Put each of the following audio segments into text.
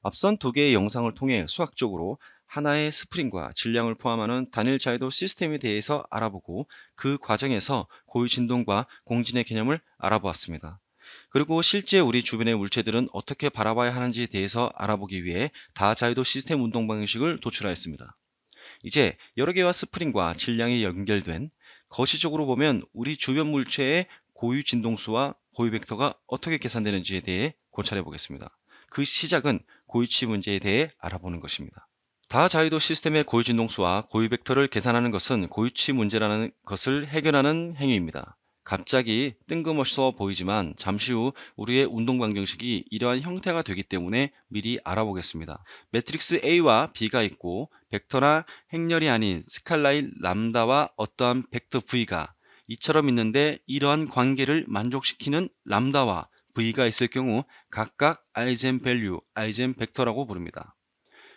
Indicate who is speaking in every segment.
Speaker 1: 앞선 두 개의 영상을 통해 수학적으로 하나의 스프링과 질량을 포함하는 단일 자유도 시스템에 대해서 알아보고 그 과정에서 고유 진동과 공진의 개념을 알아보았습니다. 그리고 실제 우리 주변의 물체들은 어떻게 바라봐야 하는지에 대해서 알아보기 위해 다자유도 시스템 운동 방식을 도출하였습니다. 이제 여러 개와 스프링과 질량이 연결된 거시적으로 보면 우리 주변 물체의 고유 진동수와 고유 벡터가 어떻게 계산되는지에 대해 고찰해 보겠습니다. 그 시작은 고유치 문제에 대해 알아보는 것입니다. 다자유도 시스템의 고유 진동수와 고유 벡터를 계산하는 것은 고유치 문제라는 것을 해결하는 행위입니다. 갑자기 뜬금없어 보이지만 잠시 후 우리의 운동 방정식이 이러한 형태가 되기 때문에 미리 알아보겠습니다. 매트릭스 A와 B가 있고 벡터나 행렬이 아닌 스칼라인 람다와 어떠한 벡터 V가 이처럼 있는데 이러한 관계를 만족시키는 람다와 V가 있을 경우 각각 아이젠밸류, 아이젠벡터라고 부릅니다.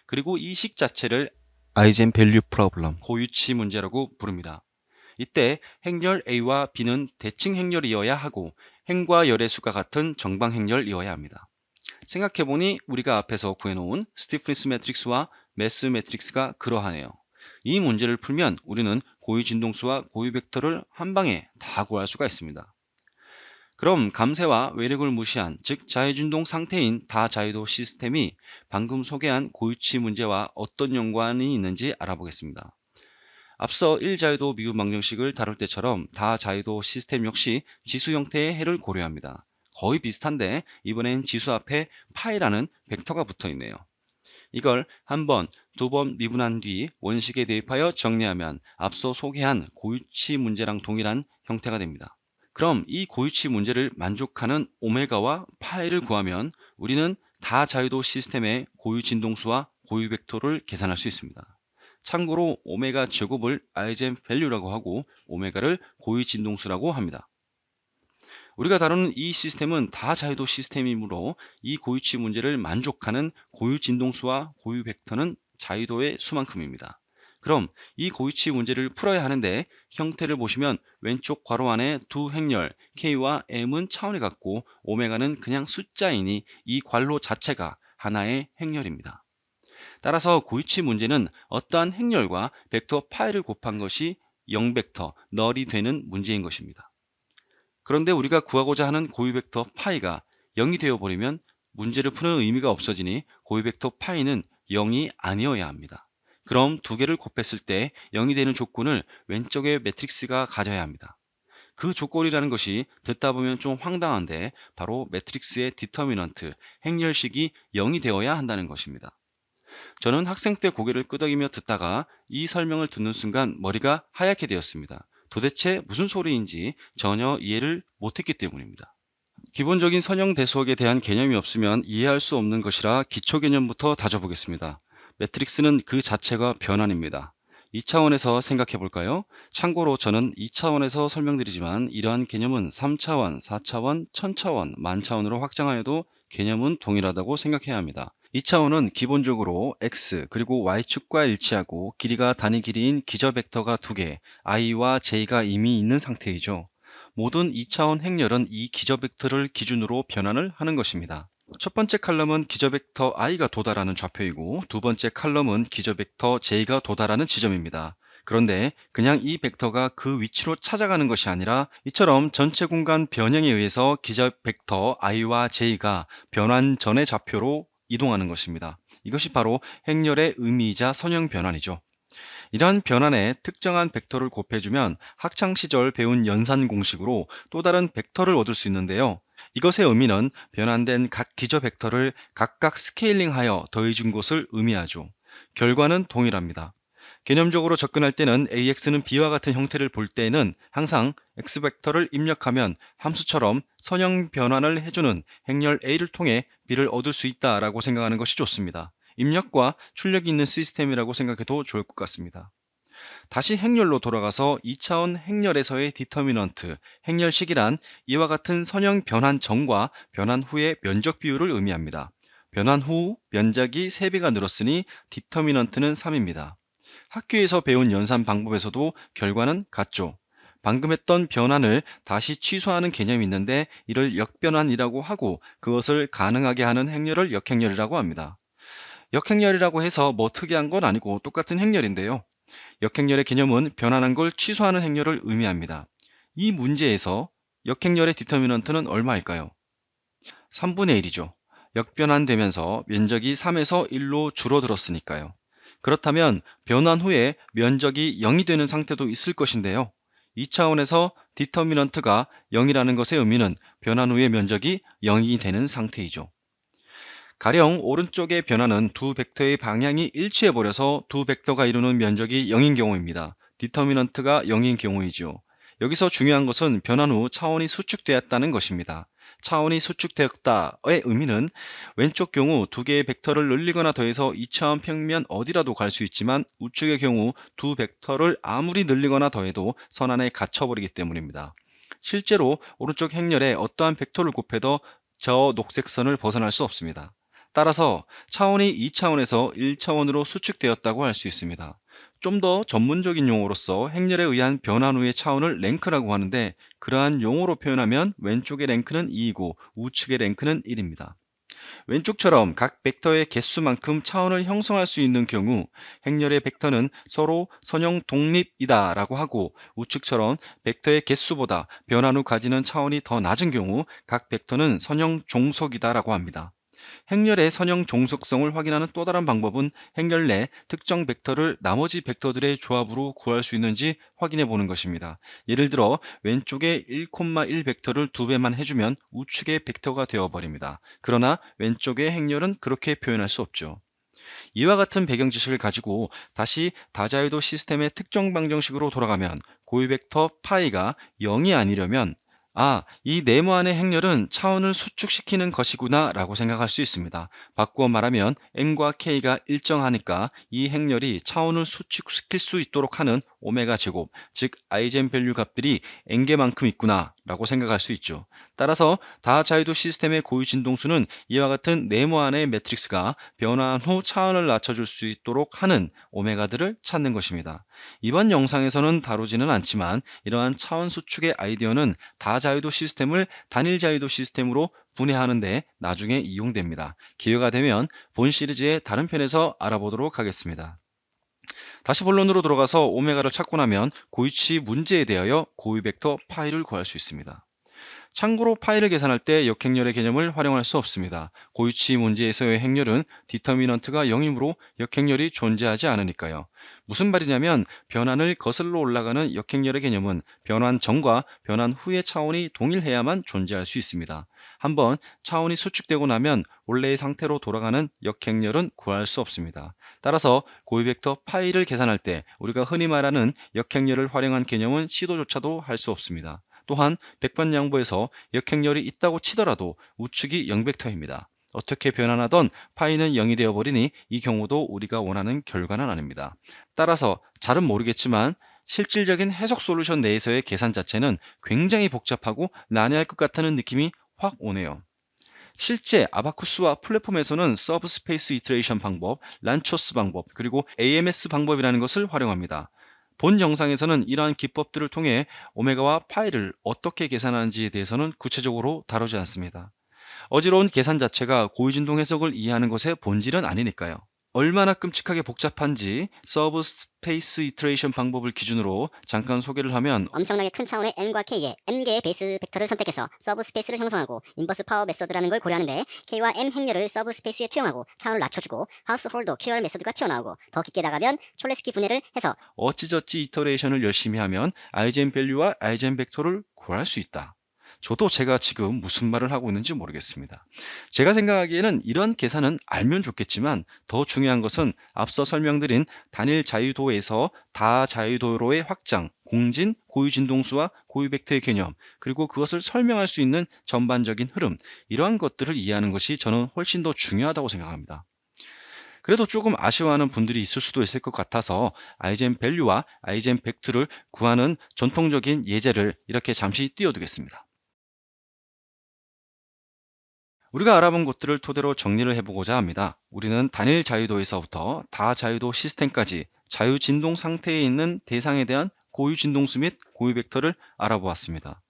Speaker 1: 그리고 이 식 자체를 아이젠밸류 프로블럼, 고유치 문제라고 부릅니다. 이때 행렬 A와 B는 대칭 행렬이어야 하고 행과 열의 수가 같은 정방 행렬이어야 합니다. 생각해보니 우리가 앞에서 구해놓은 스티프니스 매트릭스와 매스 매트릭스가 그러하네요. 이 문제를 풀면 우리는 고유 진동수와 고유 벡터를 한 방에 다 구할 수가 있습니다. 그럼 감쇄와 외력을 무시한 즉 자유진동 상태인 다자유도 시스템이 방금 소개한 고유치 문제와 어떤 연관이 있는지 알아보겠습니다. 앞서 1자유도 미분 방정식을 다룰 때처럼 다자유도 시스템 역시 지수 형태의 해를 고려합니다. 거의 비슷한데 이번엔 지수 앞에 파이라는 벡터가 붙어 있네요. 이걸 한 번, 두 번 미분한 뒤 원식에 대입하여 정리하면 앞서 소개한 고유치 문제랑 동일한 형태가 됩니다. 그럼 이 고유치 문제를 만족하는 오메가와 파이를 구하면 우리는 다자유도 시스템의 고유 진동수와 고유 벡터를 계산할 수 있습니다. 참고로 오메가 제곱을 아이젠밸류라고 하고 오메가를 고유 진동수라고 합니다. 우리가 다루는 이 시스템은 다자유도 시스템이므로 이 고유치 문제를 만족하는 고유 진동수와 고유 벡터는 자유도의 수만큼입니다. 그럼 이 고유치 문제를 풀어야 하는데 형태를 보시면 왼쪽 괄호 안에 두 행렬 K와 M은 차원이 같고 오메가는 그냥 숫자이니 이 괄호 자체가 하나의 행렬입니다. 따라서 고유치 문제는 어떠한 행렬과 벡터 파이를 곱한 것이 0벡터, 널이 되는 문제인 것입니다. 그런데 우리가 구하고자 하는 고유 벡터 파이가 0이 되어버리면 문제를 푸는 의미가 없어지니 고유 벡터 파이는 0이 아니어야 합니다. 그럼 두 개를 곱했을 때 0이 되는 조건을 왼쪽의 매트릭스가 가져야 합니다. 그 조건이라는 것이 듣다 보면 좀 황당한데 바로 매트릭스의 디터미넌트, 행렬식이 0이 되어야 한다는 것입니다. 저는 학생 때 고개를 끄덕이며 듣다가 이 설명을 듣는 순간 머리가 하얗게 되었습니다. 도대체 무슨 소리인지 전혀 이해를 못했기 때문입니다. 기본적인 선형대수학에 대한 개념이 없으면 이해할 수 없는 것이라 기초 개념부터 다져보겠습니다. 매트릭스는 그 자체가 변환입니다. 2차원에서 생각해 볼까요? 참고로 저는 2차원에서 설명드리지만 이러한 개념은 3차원, 4차원, 1000차원, 만차원으로 확장하여도 개념은 동일하다고 생각해야 합니다. 2차원은 기본적으로 x 그리고 y축과 일치하고 길이가 단위 길이인 기저 벡터가 2개, i와 j가 이미 있는 상태이죠. 모든 2차원 행렬은 이 기저 벡터를 기준으로 변환을 하는 것입니다. 첫 번째 칼럼은 기저 벡터 i가 도달하는 좌표이고 두 번째 칼럼은 기저 벡터 j가 도달하는 지점입니다. 그런데 그냥 이 벡터가 그 위치로 찾아가는 것이 아니라 이처럼 전체 공간 변형에 의해서 기저 벡터 i와 j가 변환 전의 좌표로 이동하는 것입니다. 이것이 바로 행렬의 의미이자 선형 변환이죠. 이러한 변환에 특정한 벡터를 곱해주면 학창시절 배운 연산 공식으로 또 다른 벡터를 얻을 수 있는데요. 이것의 의미는 변환된 각 기저 벡터를 각각 스케일링하여 더해준 것을 의미하죠. 결과는 동일합니다. 개념적으로 접근할 때는 AX는 B와 같은 형태를 볼 때에는 항상 X벡터를 입력하면 함수처럼 선형 변환을 해주는 행렬 A를 통해 B를 얻을 수 있다라고 생각하는 것이 좋습니다. 입력과 출력이 있는 시스템이라고 생각해도 좋을 것 같습니다. 다시 행렬로 돌아가서 2차원 행렬에서의 디터미넌트, 행렬식이란 이와 같은 선형 변환 전과 변환 후의 면적 비율을 의미합니다. 변환 후 면적이 3배가 늘었으니 디터미넌트는 3입니다. 학교에서 배운 연산 방법에서도 결과는 같죠. 방금 했던 변환을 다시 취소하는 개념이 있는데 이를 역변환이라고 하고 그것을 가능하게 하는 행렬을 역행렬이라고 합니다. 역행렬이라고 해서 뭐 특이한 건 아니고 똑같은 행렬인데요. 역행렬의 개념은 변환한 걸 취소하는 행렬을 의미합니다. 이 문제에서 역행렬의 디터미넌트는 얼마일까요? 3분의 1이죠. 역변환되면서 면적이 3에서 1로 줄어들었으니까요. 그렇다면 변환 후에 면적이 0이 되는 상태도 있을 것인데요. 이 차원에서 디터미넌트가 0이라는 것의 의미는 변환 후의 면적이 0이 되는 상태이죠. 가령 오른쪽의 변화는 두 벡터의 방향이 일치해버려서 두 벡터가 이루는 면적이 0인 경우입니다. 디터미넌트가 0인 경우이죠. 여기서 중요한 것은 변환 후 차원이 수축되었다는 것입니다. 차원이 수축되었다의 의미는 왼쪽 경우 두 개의 벡터를 늘리거나 더해서 2차원 평면 어디라도 갈 수 있지만 우측의 경우 두 벡터를 아무리 늘리거나 더해도 선 안에 갇혀버리기 때문입니다. 실제로 오른쪽 행렬에 어떠한 벡터를 곱해도 저 녹색 선을 벗어날 수 없습니다. 따라서 차원이 2차원에서 1차원으로 수축되었다고 할 수 있습니다. 좀 더 전문적인 용어로서 행렬에 의한 변환 후의 차원을 랭크라고 하는데 그러한 용어로 표현하면 왼쪽의 랭크는 2이고 우측의 랭크는 1입니다. 왼쪽처럼 각 벡터의 개수만큼 차원을 형성할 수 있는 경우 행렬의 벡터는 서로 선형 독립이다 라고 하고 우측처럼 벡터의 개수보다 변환 후 가지는 차원이 더 낮은 경우 각 벡터는 선형 종속이다 라고 합니다. 행렬의 선형 종속성을 확인하는 또 다른 방법은 행렬 내 특정 벡터를 나머지 벡터들의 조합으로 구할 수 있는지 확인해 보는 것입니다. 예를 들어 왼쪽에 1,1 벡터를 2배만 해주면 우측의 벡터가 되어버립니다. 그러나 왼쪽의 행렬은 그렇게 표현할 수 없죠. 이와 같은 배경 지식을 가지고 다시 다자유도 시스템의 특정 방정식으로 돌아가면 고유 벡터 파이가 0이 아니려면 이 네모안의 행렬은 차원을 수축시키는 것이구나 라고 생각할 수 있습니다. 바꾸어 말하면 n과 k가 일정하니까 이 행렬이 차원을 수축시킬 수 있도록 하는 오메가 제곱, 즉 아이젠밸류 값들이 n개만큼 있구나 라고 생각할 수 있죠. 따라서 다자유도 시스템의 고유 진동수는 이와 같은 네모안의 매트릭스가 변환 후 차원을 낮춰줄 수 있도록 하는 오메가들을 찾는 것입니다. 이번 영상에서는 다루지는 않지만 이러한 차원 수축의 아이디어는 다자유도 시스템을 단일 자유도 시스템으로 분해하는 데 나중에 이용됩니다. 기회가 되면 본 시리즈의 다른 편에서 알아보도록 하겠습니다. 다시 본론으로 돌아가서 오메가를 찾고 나면 고유치 문제에 대하여 고유 벡터 파이를 구할 수 있습니다. 참고로 파이를 계산할 때 역행렬의 개념을 활용할 수 없습니다. 고유치 문제에서의 행렬은 디터미넌트가 0이므로 역행렬이 존재하지 않으니까요. 무슨 말이냐면 변환을 거슬러 올라가는 역행렬의 개념은 변환 전과 변환 후의 차원이 동일해야만 존재할 수 있습니다. 한번 차원이 수축되고 나면 원래의 상태로 돌아가는 역행렬은 구할 수 없습니다. 따라서 고유 벡터 파이를 계산할 때 우리가 흔히 말하는 역행렬을 활용한 개념은 시도조차도 할 수 없습니다. 또한 백반양보에서 역행렬이 있다고 치더라도 우측이 0벡터입니다. 어떻게 변환하던 파이는 0이 되어버리니 이 경우도 우리가 원하는 결과는 아닙니다. 따라서 잘은 모르겠지만 실질적인 해석 솔루션 내에서의 계산 자체는 굉장히 복잡하고 난해할 것 같다는 느낌이 확 오네요. 실제 아바쿠스와 플랫폼에서는 서브스페이스 이터레이션 방법, 란초스 방법, 그리고 AMS 방법이라는 것을 활용합니다. 본 영상에서는 이러한 기법들을 통해 오메가와 파이를 어떻게 계산하는지에 대해서는 구체적으로 다루지 않습니다. 어지러운 계산 자체가 고유진동 해석을 이해하는 것의 본질은 아니니까요. 얼마나 끔찍하게 복잡한지 서브 스페이스 이터레이션 방법을 기준으로 잠깐 소개를 하면
Speaker 2: 엄청나게 큰 차원의 n과 k의 m개의 베이스 벡터를 선택해서 서브 스페이스를 형성하고 인버스 파워 메소드라는 걸 고려하는데 k와 m 행렬을 서브 스페이스에 투영하고 차원을 낮춰주고 하우스홀더 큐얼 메소드가 튀어나오고 더 깊게 나가면 촐레스키 분해를 해서
Speaker 1: 어찌저찌 이터레이션을 열심히 하면 아이젠밸류와 아이젠벡터를 구할 수 있다. 저도 제가 지금 무슨 말을 하고 있는지 모르겠습니다. 제가 생각하기에는 이런 계산은 알면 좋겠지만 더 중요한 것은 앞서 설명드린 단일 자유도에서 다자유도로의 확장, 공진, 고유 진동수와 고유 벡터의 개념, 그리고 그것을 설명할 수 있는 전반적인 흐름, 이러한 것들을 이해하는 것이 저는 훨씬 더 중요하다고 생각합니다. 그래도 조금 아쉬워하는 분들이 있을 수도 있을 것 같아서 아이젠밸류와 아이젠벡터를 구하는 전통적인 예제를 이렇게 잠시 띄워두겠습니다. 우리가 알아본 것들을 토대로 정리를 해보고자 합니다. 우리는 단일 자유도에서부터 다자유도 시스템까지 자유진동 상태에 있는 대상에 대한 고유 진동수 및 고유 벡터를 알아보았습니다.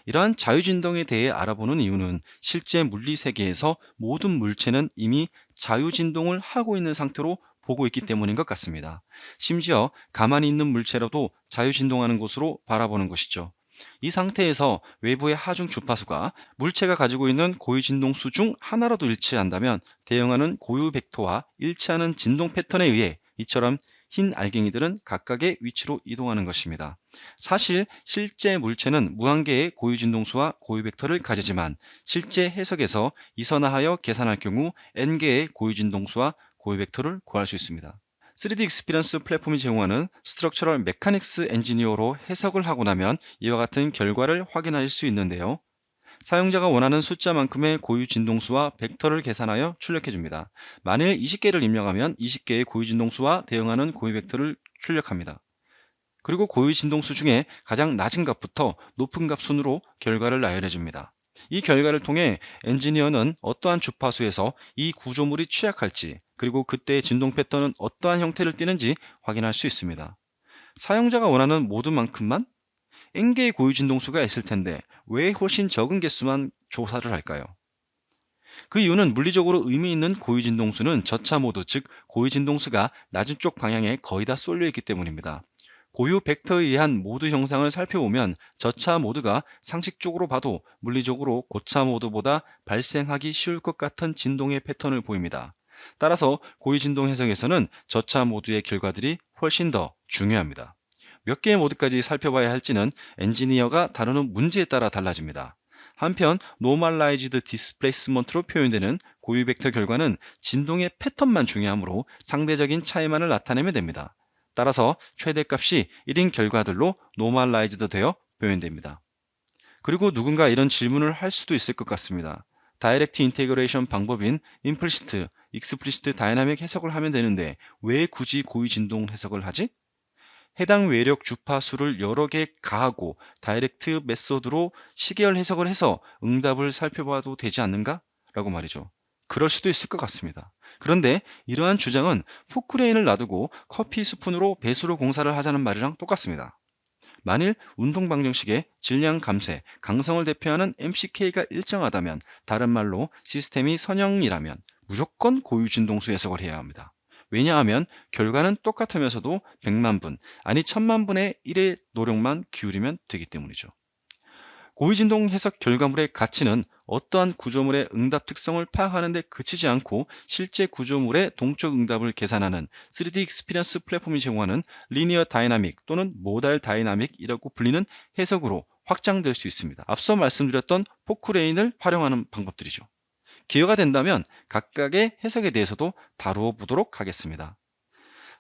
Speaker 1: 이러한 자유진동에 대해 알아보는 이유는 실제 물리 세계에서 모든 물체는 이미 자유진동을 하고 있는 상태로 보고 있기 때문인 것 같습니다. 심지어 가만히 있는 물체로도 자유진동하는 것으로 바라보는 것이죠. 이 상태에서 외부의 하중 주파수가 물체가 가지고 있는 고유 진동수 중 하나라도 일치한다면 대응하는 고유 벡터와 일치하는 진동 패턴에 의해 이처럼 흰 알갱이들은 각각의 위치로 이동하는 것입니다. 사실 실제 물체는 무한개의 고유 진동수와 고유 벡터를 가지지만 실제 해석에서 이선화하여 계산할 경우 n개의 고유 진동수와 고유 벡터를 구할 수 있습니다. 3D 익스피리언스 플랫폼이 제공하는 스트럭처럴 메카닉스 엔지니어로 해석을 하고 나면 이와 같은 결과를 확인할 수 있는데요. 사용자가 원하는 숫자만큼의 고유 진동수와 벡터를 계산하여 출력해 줍니다. 만일 20개를 입력하면 20개의 고유 진동수와 대응하는 고유 벡터를 출력합니다. 그리고 고유 진동수 중에 가장 낮은 값부터 높은 값 순으로 결과를 나열해 줍니다. 이 결과를 통해 엔지니어는 어떠한 주파수에서 이 구조물이 취약할지, 그리고 그때의 진동 패턴은 어떠한 형태를 띠는지 확인할 수 있습니다. 사용자가 원하는 모드만큼만 n개의 고유 진동수가 있을 텐데 왜 훨씬 적은 개수만 조사를 할까요? 그 이유는 물리적으로 의미 있는 고유 진동수는 저차 모드, 즉 고유 진동수가 낮은 쪽 방향에 거의 다 쏠려 있기 때문입니다. 고유 벡터에 의한 모드 형상을 살펴보면 저차 모드가 상식적으로 봐도 물리적으로 고차 모드보다 발생하기 쉬울 것 같은 진동의 패턴을 보입니다. 따라서 고유 진동 해석에서는 저차 모드의 결과들이 훨씬 더 중요합니다. 몇 개의 모드까지 살펴봐야 할지는 엔지니어가 다루는 문제에 따라 달라집니다. 한편 Normalized Displacement로 표현되는 고유 벡터 결과는 진동의 패턴만 중요하므로 상대적인 차이만을 나타내면 됩니다. 따라서 최대값이 1인 결과들로 Normalized 되어 표현됩니다. 그리고 누군가 이런 질문을 할 수도 있을 것 같습니다. 다이렉트 인테그레이션 방법인 임플리시트, 익스플리시트 다이나믹 해석을 하면 되는데 왜 굳이 고유 진동 해석을 하지? 해당 외력 주파수를 여러 개 가하고 다이렉트 메소드로 시계열 해석을 해서 응답을 살펴봐도 되지 않는가? 라고 말이죠. 그럴 수도 있을 것 같습니다. 그런데 이러한 주장은 포크레인을 놔두고 커피 스푼으로 배수로 공사를 하자는 말이랑 똑같습니다. 만일 운동 방정식의 질량 감쇄, 강성을 대표하는 MCK가 일정하다면, 다른 말로 시스템이 선형이라면 무조건 고유 진동수 해석을 해야 합니다. 왜냐하면 결과는 똑같으면서도 100만 분, 아니 1000만 분의 1의 노력만 기울이면 되기 때문이죠. 고유진동 해석 결과물의 가치는 어떠한 구조물의 응답 특성을 파악하는 데 그치지 않고 실제 구조물의 동적 응답을 계산하는 3D 익스피리언스 플랫폼이 제공하는 리니어 다이나믹 또는 모달 다이나믹이라고 불리는 해석으로 확장될 수 있습니다. 앞서 말씀드렸던 포크레인을 활용하는 방법들이죠. 기회가 된다면 각각의 해석에 대해서도 다루어 보도록 하겠습니다.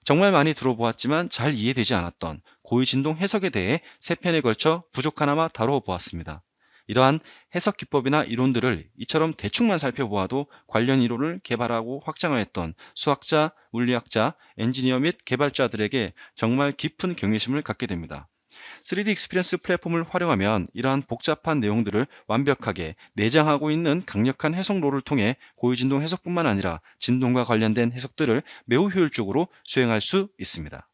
Speaker 1: 정말 많이 들어보았지만 잘 이해되지 않았던 고유진동 해석에 대해 3편에 걸쳐 부족하나마 다루어 보았습니다. 이러한 해석 기법이나 이론들을 이처럼 대충만 살펴보아도 관련 이론을 개발하고 확장하였던 수학자, 물리학자, 엔지니어 및 개발자들에게 정말 깊은 경외심을 갖게 됩니다. 3D 익스피리언스 플랫폼을 활용하면 이러한 복잡한 내용들을 완벽하게 내장하고 있는 강력한 해석로를 통해 고유진동 해석뿐만 아니라 진동과 관련된 해석들을 매우 효율적으로 수행할 수 있습니다.